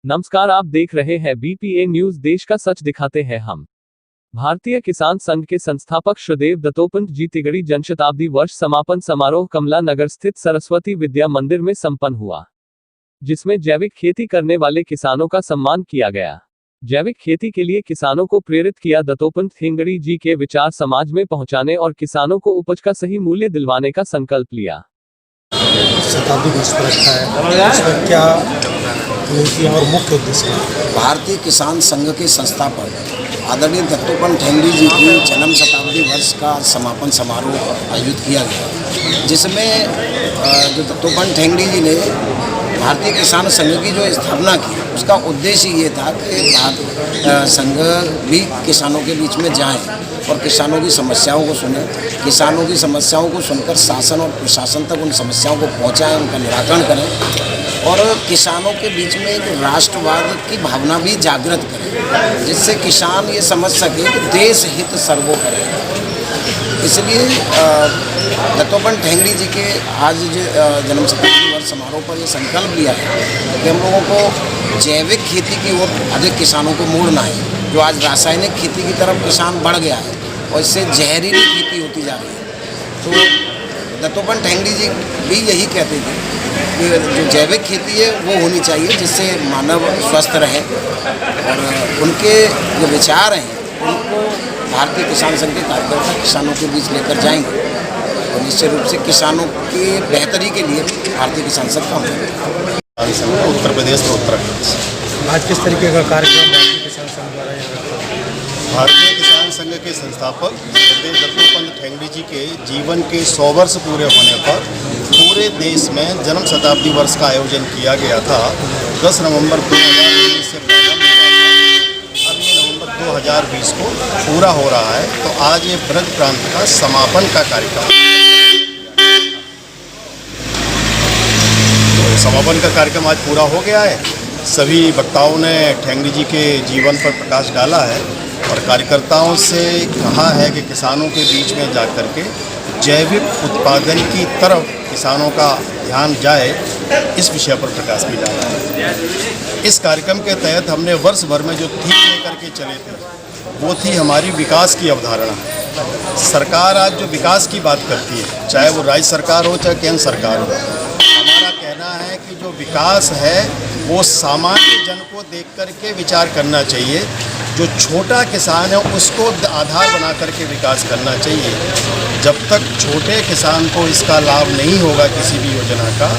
नमस्कार, आप देख रहे हैं बीपीए न्यूज। देश का सच दिखाते हैं हम। भारतीय किसान संघ के संस्थापक श्रीदेव दत्तोपंत जी तिगड़ी जनशताब्दी वर्ष समापन समारोह कमला नगर स्थित सरस्वती विद्या मंदिर में संपन्न हुआ, जिसमें जैविक खेती करने वाले किसानों का सम्मान किया गया। जैविक खेती के लिए किसानों को प्रेरित किया। दत्तोपंत ठेंगड़ी जी के विचार समाज में पहुंचाने और किसानों को उपज का सही मूल्य दिलवाने का संकल्प लिया। शताब्दी वर्ष पर रखा है, इसमें क्या नीतियाँ और मुख्य उद्देश्य है? भारतीय किसान संघ के संस्थापक आदरणीय दत्तोपंत ठेंगड़ी जी की जन्म शताब्दी वर्ष का समापन समारोह आयोजित किया गया, जिसमें जो दत्तोपंत ठेंगड़ी जी ने भारतीय किसान संघ की जो स्थापना की, उसका उद्देश्य ये था कि संघ भी किसानों के बीच में जाएं और किसानों की समस्याओं को सुने, किसानों की समस्याओं को सुनकर शासन और प्रशासन तक उन समस्याओं को पहुंचाएं, उनका निराकरण करें और किसानों के बीच में एक राष्ट्रवाद की भावना भी जागृत करें, जिससे किसान ये समझ सके कि देश हित सर्वोपरि है। इसलिए दत्तोपंत ठेंगड़ी जी के आज जन्म शताब्दी वर्ष समारोह पर ये संकल्प लिया है कि हम लोगों को जैविक खेती की ओर अधिक किसानों को मोड़ना है। जो आज रासायनिक खेती की तरफ किसान बढ़ गया है और इससे जहरीली खेती होती जा रही है, तो दत्तोपंत ठेंगड़ी जी भी यही कहते थे कि जो जैविक खेती है वो होनी चाहिए, जिससे मानव स्वस्थ रहे। और उनके जो विचार हैं उनको भारतीय किसान संघ के कार्यकर्ता किसानों के बीच लेकर जाएंगे और निश्चित रूप से किसानों की बेहतरी के लिए भारतीय किसान संघ काम करेगा। उत्तर प्रदेश और उत्तराखंड आज किस तरीके का कार्यक्रम भारतीय किसान संघ द्वारा भारतीय किसान संघ के संस्थापक श्रीदेव दत्तोपंत ठेंगड़ी जी के जीवन के 100 वर्ष पूरे होने पर पूरे देश में जन्म शताब्दी वर्ष का आयोजन किया गया था। 10 नवंबर 2019 से प्रारंभ हुआ था, अब ये नवंबर 2020 को पूरा हो रहा है। तो आज ये ब्रज प्रांत का समापन का कार्यक्रम, तो समापन का कार्यक्रम आज पूरा हो गया है। सभी वक्ताओं ने ठेंगड़ी जी के जीवन पर प्रकाश डाला है और कार्यकर्ताओं से कहा है कि किसानों के बीच में जाकर के जैविक उत्पादन की तरफ किसानों का ध्यान जाए, इस विषय पर प्रकाश भी डाला है। इस कार्यक्रम के तहत हमने वर्ष भर में जो थीम लेकर के चले थे वो थी हमारी विकास की अवधारणा। सरकार आज जो विकास की बात करती है, चाहे वो राज्य सरकार हो चाहे केंद्र सरकार हो, हमारा कहना है कि जो विकास है वो सामान्य जन को देख कर के विचार करना चाहिए। जो छोटा किसान है उसको आधार बना करके विकास करना चाहिए। जब तक छोटे किसान को इसका लाभ नहीं होगा किसी भी योजना का,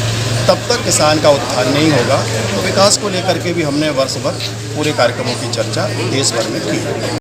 तब तक किसान का उत्थान नहीं होगा। तो विकास को लेकर के भी हमने वर्ष भर पूरे कार्यक्रमों की चर्चा देश भर में की।